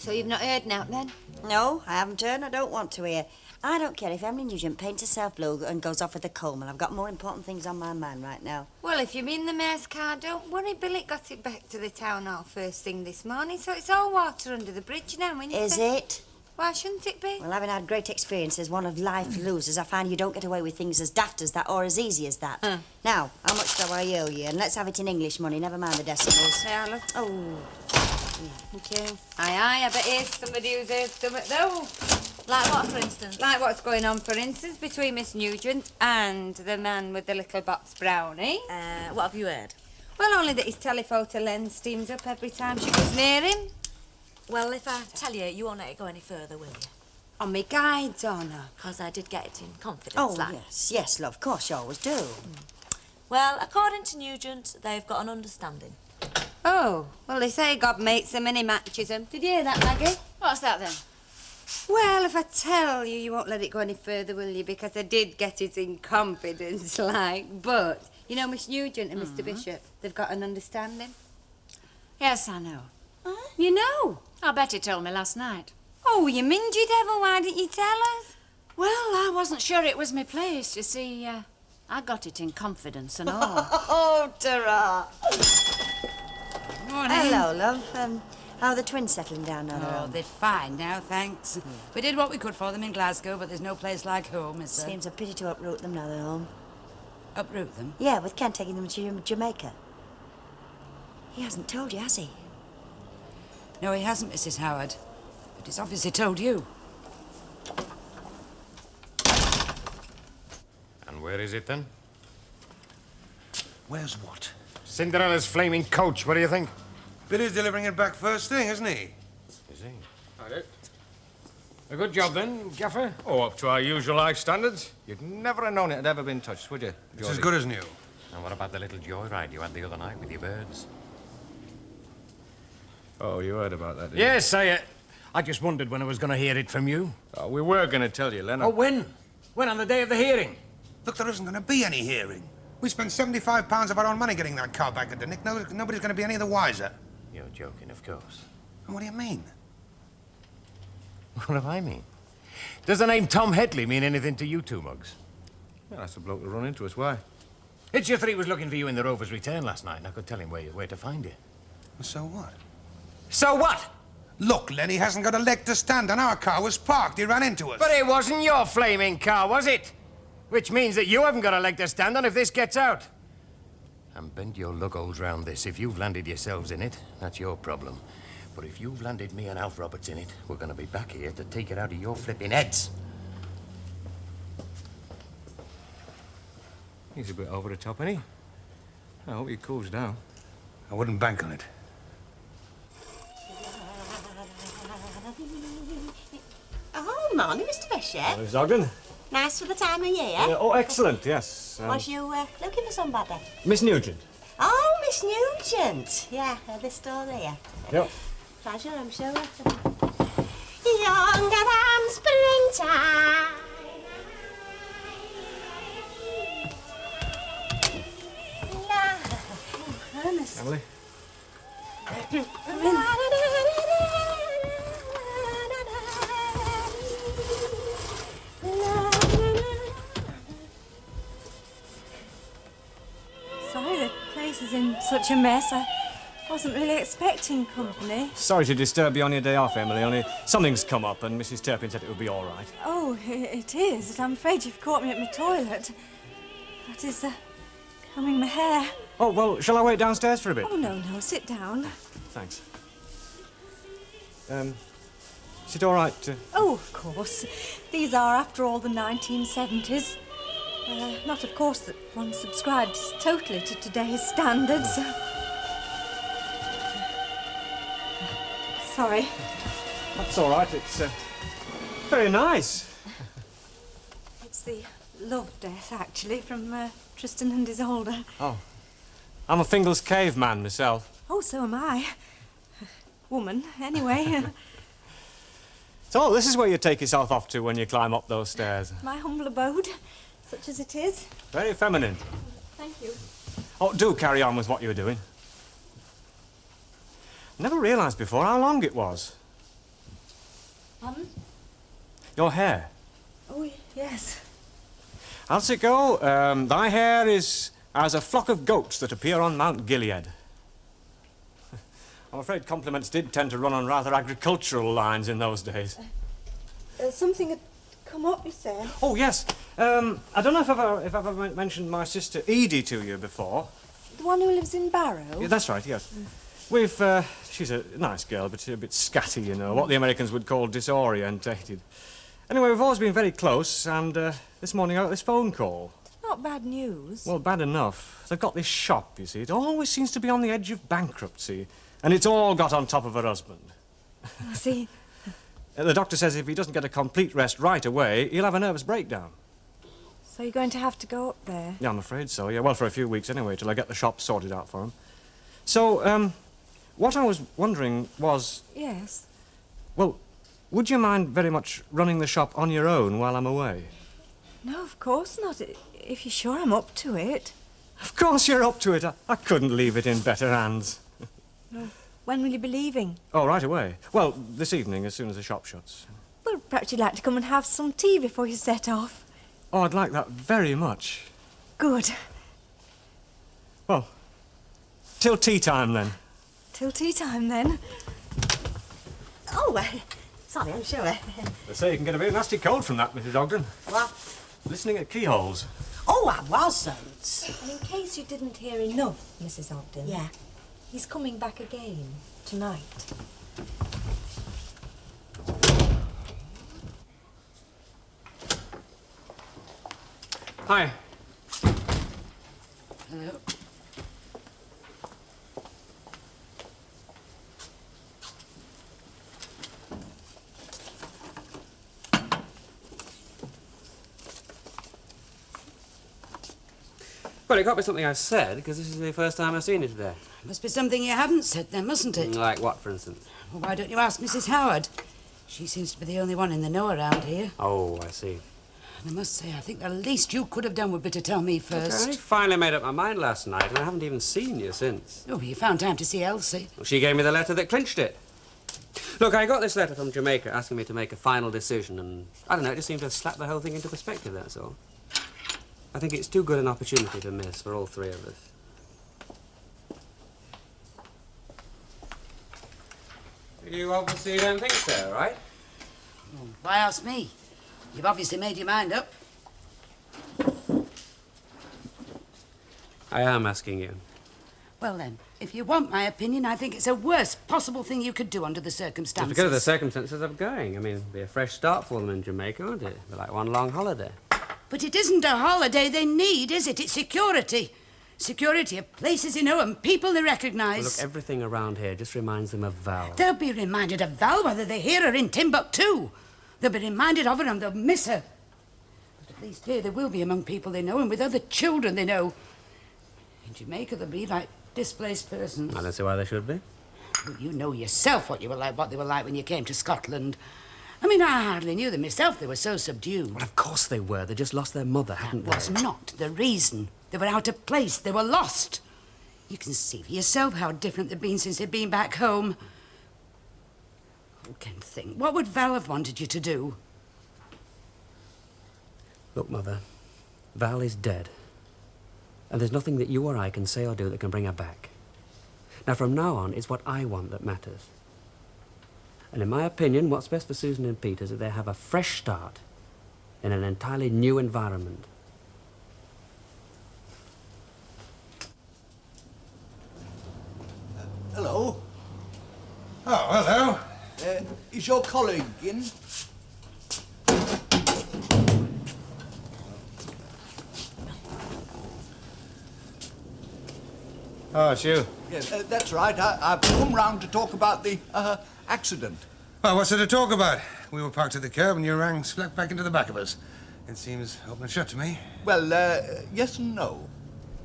So you've not heard now, then? No, I haven't heard. I don't want to hear. I don't care if Emily Nugent paints herself blue and goes off with a comb, and I've got more important things on my mind right now. Well, if you mean the mayor's car, don't worry. Billy got it back to the town hall first thing this morning, so it's all water under the bridge now, isn't it? Is it? Why shouldn't it be? Well, having had great experience as one of life losers, I find you don't get away with things as daft as that or as easy as that. Now, how much do I owe you? And let's have it in English money, never mind the decimals. Yeah, look. Oh. Thank you. Aye, I bet here's somebody who's heard something, though. Like what, for instance? Like what's going on, for instance, between Miss Nugent and the man with the little box brownie. What have you heard? Well, only that his telephoto lens steams up every time she goes near him. Well, if I tell you, you won't let it go any further, will you? On me guide's honour. Because I did get it in confidence, Oh, like. yes, love, of course you always do. Well, according to Nugent, they've got an understanding. Oh, well, they say God makes them and he matches them. Did you hear that, Maggie? What's that, then? Well, if I tell you, you won't let it go any further, will you? Because I did get it in confidence, like. But, you know, Miss Nugent and Mr. Bishop, they've got an understanding. Yes, I know. Huh? You know? I bet he told me last night. Oh, you mingy devil, why didn't you tell us? Well, I wasn't sure it was my place. You see, I got it in confidence and all. Oh, ta-ra. Morning. Hello, love. How are the twins settling down on their Oh, own? they're fine now, thanks. We did what we could for them in Glasgow, but there's no place like home, is there? Seems a pity to uproot them now they're home. Uproot them? Yeah, with Ken taking them to Jamaica. He hasn't told you, has he? No, he hasn't, Mrs. Howard. But he's obviously told you. And where is it, then? Where's what? Cinderella's flaming coach, what do you think? Billy's delivering it back first thing, isn't he? Is he? I do. A good job, then, Gaffer? Oh, up to our usual high standards. You'd never have known it had ever been touched, would you, It's as good as new. And what about the little joyride you had the other night with your birds? Oh, you heard about that, didn't you? Yes, I just wondered when I was going to hear it from you. Oh, we were going to tell you, Leonard. Oh, when? When, on the day of the hearing? Look, there isn't going to be any hearing. We spent £75 of our own money getting that car back at the Nick. No, nobody's going to be any the wiser. You're joking, of course. And what do you mean? What do I mean? Does the name Tom Headley mean anything to you two, Muggs? Well, that's the bloke that run into us. Why? It's just that he was looking for you in the Rover's return last night, and I could tell him where to find you. Well, so what? So what? Look, Lenny hasn't got a leg to stand on. Our car was parked. He ran into us. But it wasn't your flaming car, was it? Which means that you haven't got a leg to stand on if this gets out. And bend your lugholes round this. If you've landed yourselves in it, that's your problem. But if you've landed me and Alf Roberts in it, we're going to be back here to take it out of your flipping heads. He's a bit over the top, ain't he? I hope he cools down. I wouldn't bank on it. Oh, morning, Mr. Bishop. Miss Ogden? Nice for the time of year. Oh, excellent, yes. Was you looking for somebody? Miss Nugent. Oh, Miss Nugent. Yeah, this door there. Yep. Pleasure, I'm sure. Younger than springtime. Oh, Ernest. Emily? Sorry, the place is in such a mess. I wasn't really expecting company. Sorry to disturb you on your day off, Emily, only something's come up and Mrs. Turpin said it would be all right. Oh, it is. I'm afraid you've caught me at my toilet. That is, combing my hair. Oh, well, shall I wait downstairs for a bit? Oh, no, sit down. Thanks. Is it all right to... Oh, of course. These are, after all, the 1970s. Not, of course, that one subscribes totally to today's standards. Sorry. That's all right. It's very nice. It's the love death, actually, from Tristan and Isolde. Oh. I'm a Fingal's Cave man myself. Oh, so am I. Woman, anyway. So this is where you take yourself off to when you climb up those stairs. My humble abode, such as it is. Very feminine. Thank you. Oh, do carry on with what you were doing. Never realised before how long it was. Pardon? Your hair. Oh, yes. How's it go? Thy hair is as a flock of goats that appear on Mount Gilead. I'm afraid compliments did tend to run on rather agricultural lines in those days. Something had come up, you said. Oh, yes. I don't know if I've ever mentioned my sister Edie to you before. The one who lives in Barrow? Yeah, that's right, yes. She's a nice girl, but a bit scatty, you know, what the Americans would call disorientated. Anyway, we've always been very close, and this morning I got this phone call. Not bad news. Well, bad enough. They've got this shop, you see. It always seems to be on the edge of bankruptcy, and it's all got on top of her husband. I see. The doctor says if he doesn't get a complete rest right away, he'll have a nervous breakdown. So you're going to have to go up there? Yeah, I'm afraid so, yeah. Well, for a few weeks anyway, till I get the shop sorted out for him. So, what I was wondering was... Yes? Well, would you mind very much running the shop on your own while I'm away? No, of course not. If you're sure I'm up to it. Of course you're up to it. I couldn't leave it in better hands. No. When will you be leaving? Oh, right away. Well, this evening, as soon as the shop shuts. Well, perhaps you'd like to come and have some tea before you set off. Oh, I'd like that very much. Good. Well, till tea time, then. Till tea time, then. Oh, sorry, I'm sure. They say you can get a very nasty cold from that, Mrs. Ogden. What? Listening at keyholes. Oh, I wasn't. And in case you didn't hear enough, Mrs. Ogden. Yeah. He's coming back again tonight. Hi. Hello. Well, it can't be something I've said, because this is the first time I've seen you today. Must be something you haven't said then, mustn't it? Like what, for instance? Well, why don't you ask Mrs. Howard? She seems to be the only one in the know around here. Oh, I see. And I must say, I think the least you could have done would be to tell me Look, I first. only finally made up my mind last night, and I haven't even seen you since. Oh, you found time to see Elsie. Well, she gave me the letter that clinched it. Look, I got this letter from Jamaica asking me to make a final decision, and I don't know, it just seemed to slap the whole thing into perspective, that's all. I think it's too good an opportunity to miss for all three of us. You obviously don't think so, right? Well, why ask me? You've obviously made your mind up. I am asking you. Well then, if you want my opinion, I think it's the worst possible thing you could do under the circumstances. Just because of the circumstances of going. I mean, it'll be a fresh start for them in Jamaica, won't it? It'll be like one long holiday. But it isn't a holiday they need, is it? It's security. Security of places they know and people they recognise. Well, look, everything around here just reminds them of Val. They'll be reminded of Val whether they're here or in Timbuktu. They'll be reminded of her and they'll miss her. But at least here they will be among people they know and with other children they know. In Jamaica they'll be like displaced persons. I don't see why they should be. Well, you know yourself what they were like when you came to Scotland. I mean, I hardly knew them myself. They were so subdued. Well, of course they were. They just lost their mother, hadn't That was they? not the reason. They were out of place. They were lost. You can see for yourself how different they've been since they've been back home. Who can think? What would Val have wanted you to do? Look, Mother, Val is dead. And there's nothing that you or I can say or do that can bring her back. Now, from now on, it's what I want that matters. And in my opinion, what's best for Susan and Peter is that they have a fresh start in an entirely new environment. Hello. Oh, hello. Is your colleague in? Oh, it's you. Yes, that's right. I've come round to talk about the accident. Well, what's there to talk about? We were parked at the curb and you rang splat back into the back of us. It seems open and shut to me. Well, yes and no.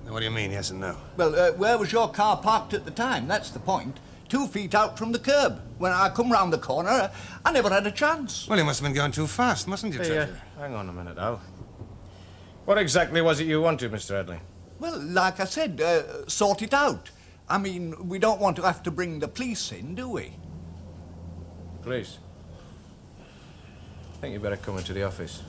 What do you mean, yes and no? Well, where was your car parked at the time? That's the point. 2 feet out from the curb. When I come round the corner, I never had a chance. Well, you must have been going too fast, mustn't you, Treasure? Hang on a minute, Al. What exactly was it you wanted, Mr. Headley? Well, like I said, sort it out. I mean, we don't want to have to bring the police in, do we? Police? I think you better come into the office.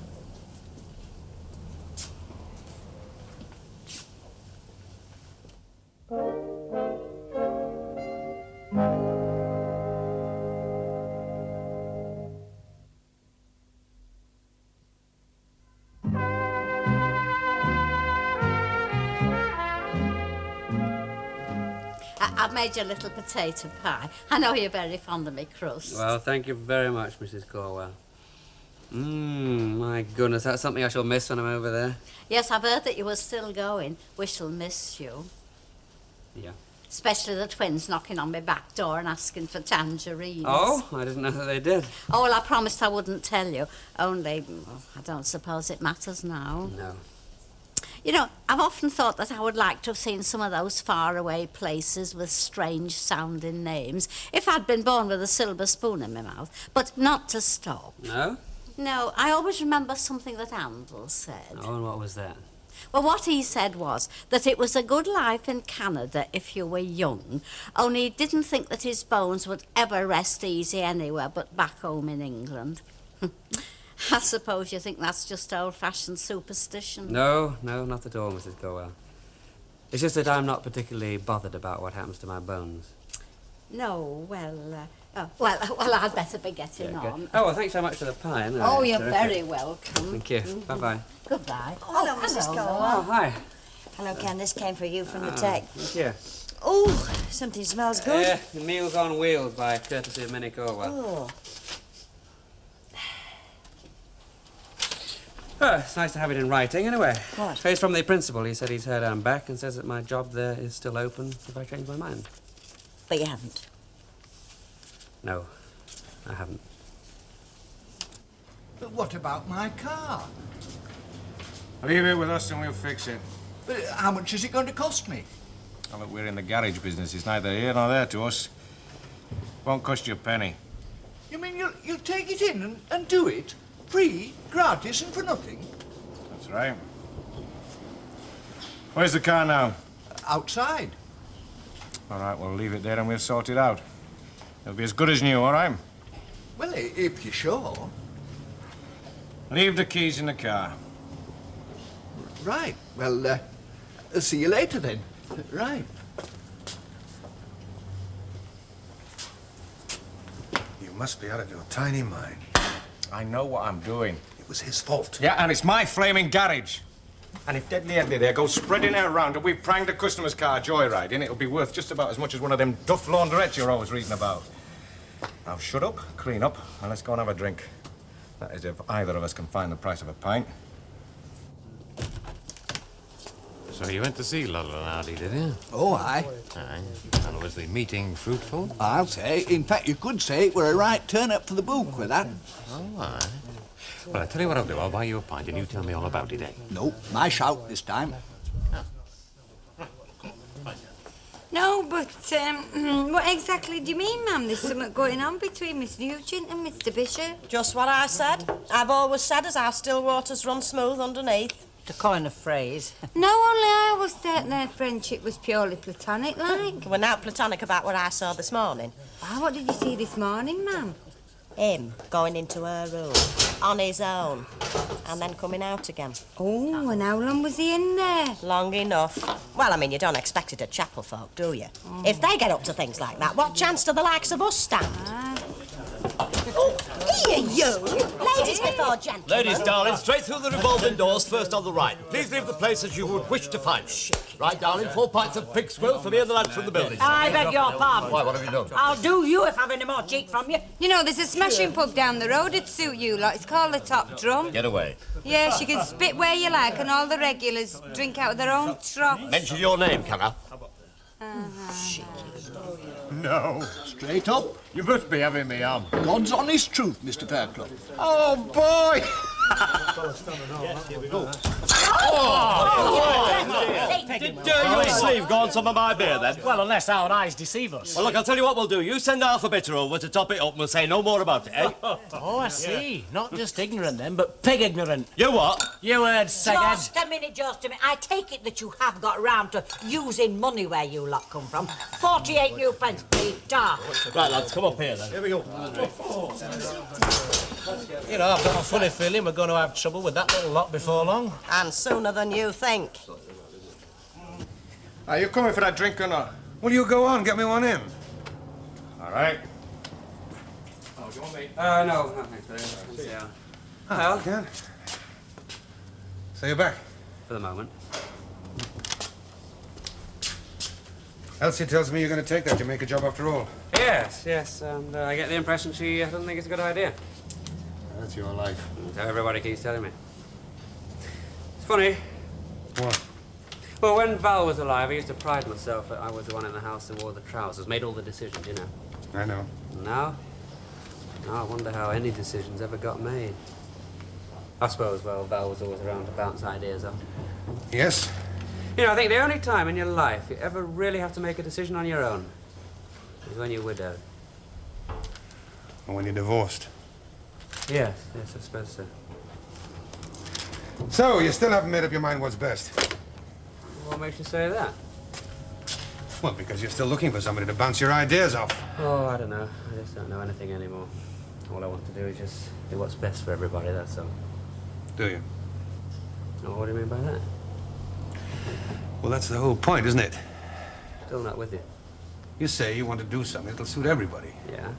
I've made you a little potato pie. I know you're very fond of me crust. Well, thank you very much, Mrs. Corwell. My goodness, that's something I shall miss when I'm over there. Yes, I've heard that you were still going. We shall miss you. Yeah. Especially the twins knocking on my back door and asking for tangerines. Oh, I didn't know that they did. Oh, well, I promised I wouldn't tell you. Only, well, I don't suppose it matters now. No. You know, I've often thought that I would like to have seen some of those faraway places with strange-sounding names if I'd been born with a silver spoon in my mouth, but not to stop. No? No, I always remember something that Andel said. Oh, and what was that? Well, what he said was that it was a good life in Canada if you were young, only he didn't think that his bones would ever rest easy anywhere but back home in England. I suppose you think that's just old-fashioned superstition. No, not at all, Mrs. Corwell. It's just that I'm not particularly bothered about what happens to my bones. No, well, I'd better be getting Yeah, on. good. Oh, well, thanks so much for the pie. Anyway. Oh, you're Terrific. very welcome. Thank you. Mhm. Bye-bye. Goodbye. Hello, Mrs. hello. Corwell. Oh, hi. Hello, Ken. This came for you from the tech. Thank you. Oh, something smells good. The Meals on Wheels by courtesy of Minnie Corwell. Oh. Oh, it's nice to have it in writing, anyway. What? So it's from the principal. He said he's heard I'm back and says that my job there is still open if I change my mind. But you haven't. No, I haven't. But what about my car? Leave it with us and we'll fix it. But how much is it going to cost me? Now, look, we're in the garage business. It's neither here nor there to us. Won't cost you a penny. You mean you'll take it in and do it? Free, gratis, and for nothing? That's right. Where's the car now? Outside. All right, we'll leave it there and we'll sort it out. It'll be as good as new, all right? Well, if you're sure. Leave the keys in the car. Right. Well, see you later then. Right. You must be out of your tiny mind. I know what I'm doing. It was his fault. Yeah, and it's my flaming garage. And if Deadly Edley there goes spreading it around and we pranged a customer's car joyriding, it'll be worth just about as much as one of them duff laundrettes you're always reading about. Now shut up, clean up, and let's go and have a drink. That is, if either of us can find the price of a pint. So you went to see Lola and Hardy, did you? Oh, aye. Aye. And was the meeting fruitful? I'll say. In fact, you could say it were a right turn up for the book with that. Oh, aye. Well, I'll tell you what I'll do. I'll buy you a pint and you tell me all about it, eh? No, my shout this time. No, but what exactly do you mean, ma'am? There's something going on between Miss Nugent and Mr. Bishop. Just what I said. I've always said as our still waters run smooth underneath. To coin a phrase. No, only I was certain their friendship was purely platonic, like. We're now platonic about what I saw this morning. Ah, what did you see this morning, ma'am? Him going into her room on his own and then coming out again. Oh, and how long was he in there? Long enough. Well, I mean, you don't expect it at chapel folk, do you? If they get up to things like that, what chance do the likes of us stand? Oh, here you! Ladies before gentlemen. Ladies, darling, straight through the revolving doors, first on the right. Please leave the place as you would wish to find it. Right, darling, 4 pints of pig squill for me and the lads from the building. I beg your pardon. Why, what have you done? I'll do you if I've any more cheek from you. You know, there's a smashing pub down the road that'd suit you lot. It's called the Top Drum. Get away. Yes, you can spit where you like and all the regulars drink out of their own troughs. Mention your name, can I? No. Straight up. You must be having me on. God's honest truth, Mr. Fairclough. Oh, boy! Did your sleeve go on some of my beer, then? Well, unless our eyes deceive us. Well, look, I'll tell you what we'll do. You send Arthur Bitter over to top it up and we'll say no more about it, eh? Oh, I see. Not just ignorant, then, but pig ignorant. You what? You heard, Seghead. Just a minute. I take it that you have got round to using money where you lot come from. 48 new pence, please. Right, lads, come up here, then. Here we go. You know, I've got a funny feeling we're going to have trouble with that little lot before long. And sooner than you think. Are you coming for that drink or not? Will you go on? Get me one in. All right. Oh, do you want me? No, thanks, yeah. Well, Ken. So you're back? For the moment. Elsie tells me you're going to take that Jamaica job after all. Yes, and I get the impression she doesn't think it's a good idea. That's your life. So everybody keeps telling me. It's funny. What? Well, when Val was alive, I used to pride myself that I was the one in the house that wore the trousers, made all the decisions, you know. I know. Now I wonder how any decisions ever got made. I suppose, well, Val was always around to bounce ideas off. Yes? You know, I think the only time in your life you ever really have to make a decision on your own is when you're widowed. Or when you're divorced. Yes, I suppose so. So, you still haven't made up your mind what's best? What makes you say that? Well, because you're still looking for somebody to bounce your ideas off. Oh, I don't know. I just don't know anything anymore. All I want to do is just do what's best for everybody, that's all. Do you? Oh, what do you mean by that? Well, that's the whole point, isn't it? Still not with you. You say you want to do something that'll suit everybody. Yeah?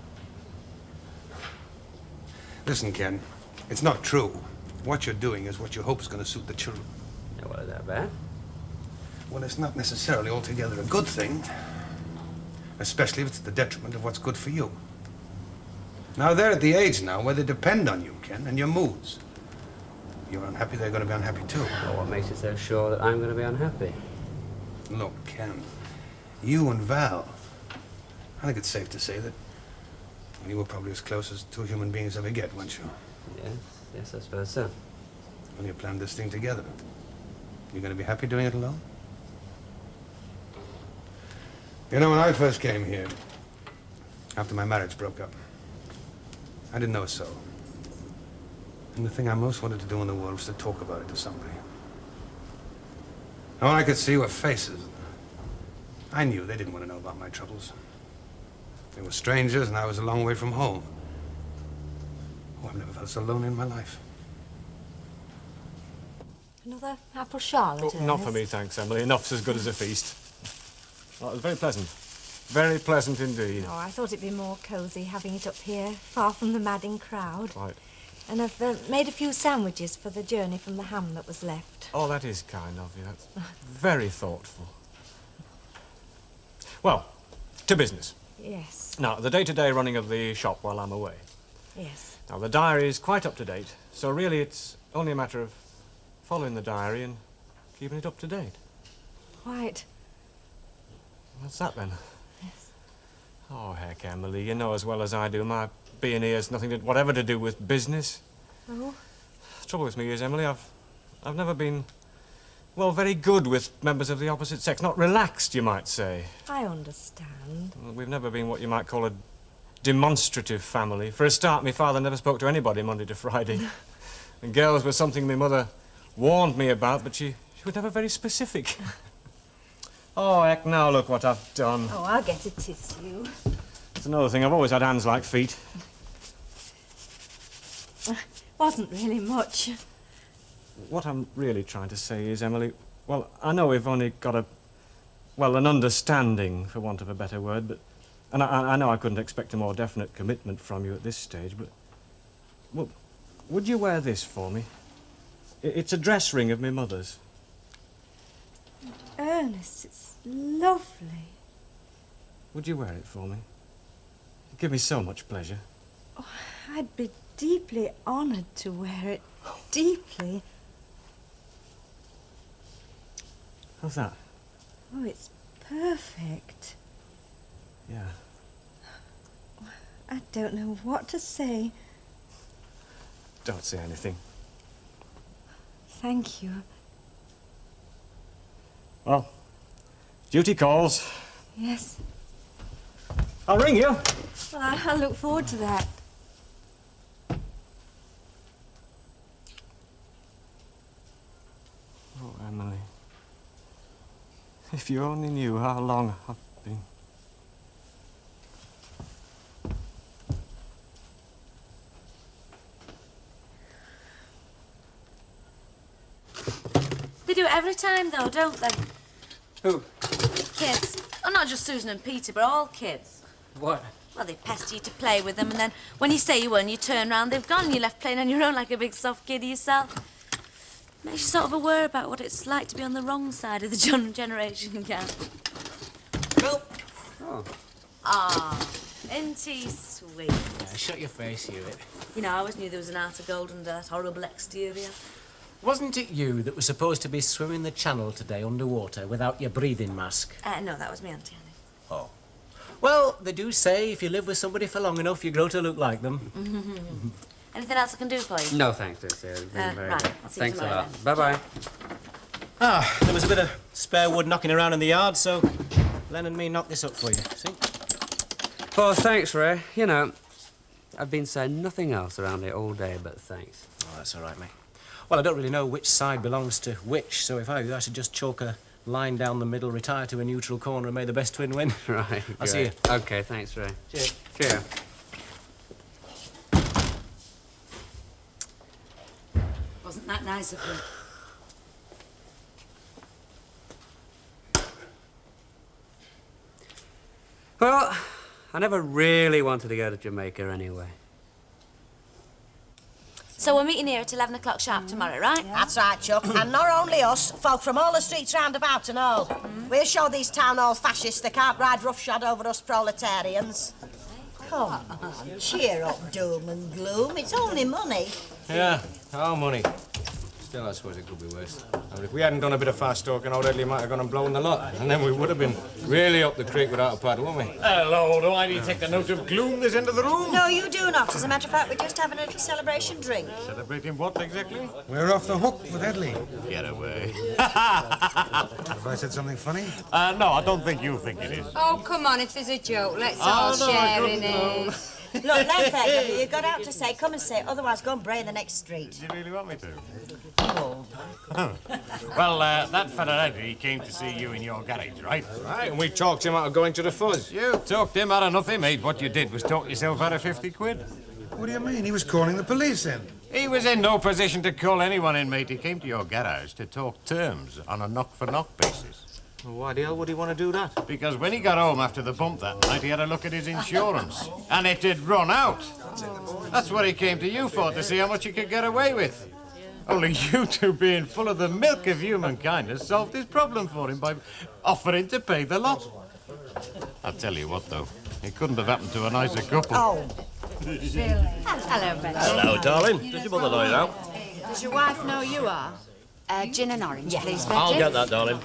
Listen, Ken, it's not true. What you're doing is what you hope is going to suit the children. Yeah, well, is that bad? Well, it's not necessarily altogether a good thing. Especially if it's to the detriment of what's good for you. Now, they're at the age now where they depend on you, Ken, and your moods. You're unhappy, they're going to be unhappy too. Well, what makes you so sure that I'm going to be unhappy? Look, Ken, you and Val, I think it's safe to say that you were probably as close as two human beings ever get, weren't you? Yes, I suppose so. When you planned this thing together, you going to be happy doing it alone? You know, when I first came here, after my marriage broke up, I didn't know a soul. And the thing I most wanted to do in the world was to talk about it to somebody. All I could see were faces. I knew they didn't want to know about my troubles. They were strangers, and I was a long way from home. Oh, I've never felt so lonely in my life. Another apple charlotte? Oh, not for me, thanks, Emily. Enough's as good as a feast. Well, it was very pleasant. Very pleasant indeed. Oh, I thought it'd be more cosy having it up here, far from the madding crowd. Right. And I've made a few sandwiches for the journey from the ham that was left. Oh, that is kind of you. That's very thoughtful. Well, to business. Yes. Now, the day-to-day running of the shop while I'm away. Yes. Now, the diary is quite up to date, so really it's only a matter of following the diary and keeping it up to date. Quite. What's that, then? Yes. Oh, heck, Emily, you know as well as I do, my being here has nothing whatever to do with business. Oh? The trouble with me is, Emily, I've never been, well, very good with members of the opposite sex. Not relaxed, you might say. I understand. We've never been what you might call a demonstrative family. For a start, my father never spoke to anybody Monday to Friday. And girls were something my mother warned me about, but she was never very specific. Oh, heck, now look what I've done. Oh, I'll get a tissue. That's another thing. I've always had hands like feet. Wasn't really much. What I'm really trying to say is, Emily, well, I know we've only got an understanding, for want of a better word, but, and I know I couldn't expect a more definite commitment from you at this stage, but, well, would you wear this for me? It's a dress ring of my mother's. Ernest, it's lovely. Would you wear it for me? It'd give me so much pleasure. Oh, I'd be deeply honoured to wear it. Deeply. How's that? Oh, it's perfect. Yeah. I don't know what to say. Don't say anything. Thank you. Well, duty calls. Yes. I'll ring you. Well, I look forward to that. Oh, Emily. If you only knew how long I've been... They do it every time, though, don't they? Who? Kids. Oh, not just Susan and Peter, but all kids. What? Well, they pester you to play with them, and then when you say you won't, you turn round, they've gone, and you're left playing on your own like a big soft kid yourself. Makes you sort of aware about what it's like to be on the wrong side of the generation gap. Oh. Ah, isn't he sweet? Yeah, shut your face, Hewitt. You know, I always knew there was an heart of gold under that horrible exterior. Wasn't it you that was supposed to be swimming the channel today underwater without your breathing mask? No, that was me, Auntie Annie. Oh. Well, they do say if you live with somebody for long enough, you grow to look like them. Anything else I can do for you? No, thanks, dear Sarah. You've been very right, good. I'll see you Thanks a tomorrow lot. Bye-bye. Ah, there was a bit of spare wood knocking around in the yard, so Len and me knocked this up for you, see? Well, thanks, Ray. You know, I've been saying nothing else around here all day but thanks. Oh, that's all right, mate. Well, I don't really know which side belongs to which, so if I were you, I should just chalk a line down the middle, retire to a neutral corner, and may the best twin win. Right, I'll see you. OK, thanks, Ray. Cheers. Cheers. Wasn't that nice of him? Well, I never really wanted to go to Jamaica anyway. So we're meeting here at 11 o'clock sharp tomorrow, right? That's right, Chuck. And not only us, folk from all the streets round about and all. We'll show these town hall fascists they can't ride roughshod over us proletarians. Come on, cheer up, doom and gloom. It's only money. Yeah, our money. Still, I suppose it could be worse. I mean, if we hadn't done a bit of fast talking, old Edley might have gone and blown the lot. And then we would have been really up the creek without a paddle, wouldn't we? Hello, do I need to take the note of gloom this end of the room? No, you do not. As a matter of fact, we're just having a little celebration drink. Celebrating what, exactly? We're off the hook with Edley. Get away. Have I said something funny? No, I don't think you think it is. Oh, come on, if there's a joke, let's all share in it. Look, Lenford, you got out to say, come and say, otherwise go and bray in the next street. Do you really want me to? Well, that fella Eddie came to see you in your garage, right? Right, and we talked him out of going to the fuzz. You talked him out of nothing, mate. What you did was talk yourself out of 50 quid. What do you mean? He was calling the police in. He was in no position to call anyone in, mate. He came to your garage to talk terms on a knock-for-knock basis. Well, why the hell would he want to do that? Because when he got home after the bump that night, he had a look at his insurance. And it had run out. That's what he came to you for, to see how much he could get away with. Only you two, being full of the milk of human kindness, solved his problem for him by offering to pay the lot. I'll tell you what, though. It couldn't have happened to a nicer couple. Oh. Hello, Betty. Hello, darling. Does your mother know you now? Does your wife know you are? Gin and orange, please, Betty. I'll get that, darling.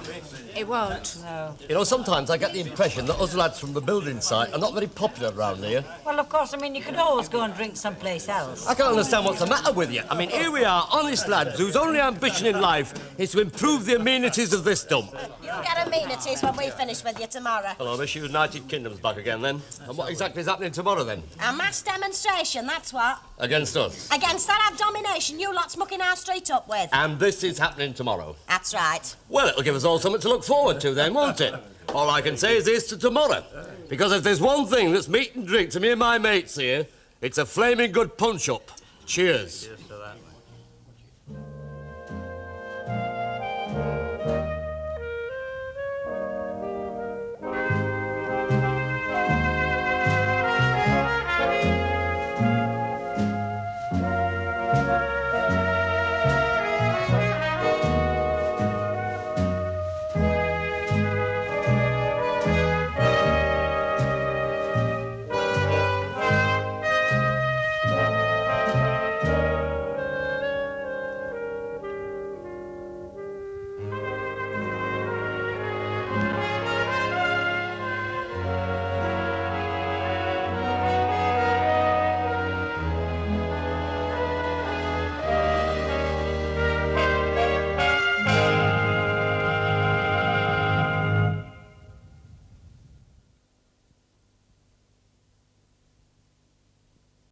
It won't. No. You know, sometimes I get the impression that us lads from the building site are not very popular around here. Well, of course, I mean, you could always go and drink someplace else. I can't understand what's the matter with you. I mean, here we are, honest lads, whose only ambition in life is to improve the amenities of this dump. You'll get amenities when we finish with you tomorrow. Hello, Miss United Kingdom's back again, then. And what exactly is happening tomorrow, then? A mass demonstration, that's what. Against us. Against that abomination you lot's mucking our street up with. And this is happening tomorrow. That's right. Well, it'll give us all something to look forward to then, won't it? All I can say is this to tomorrow. Because if there's one thing that's meat and drink to me and my mates here, it's a flaming good punch-up. Cheers.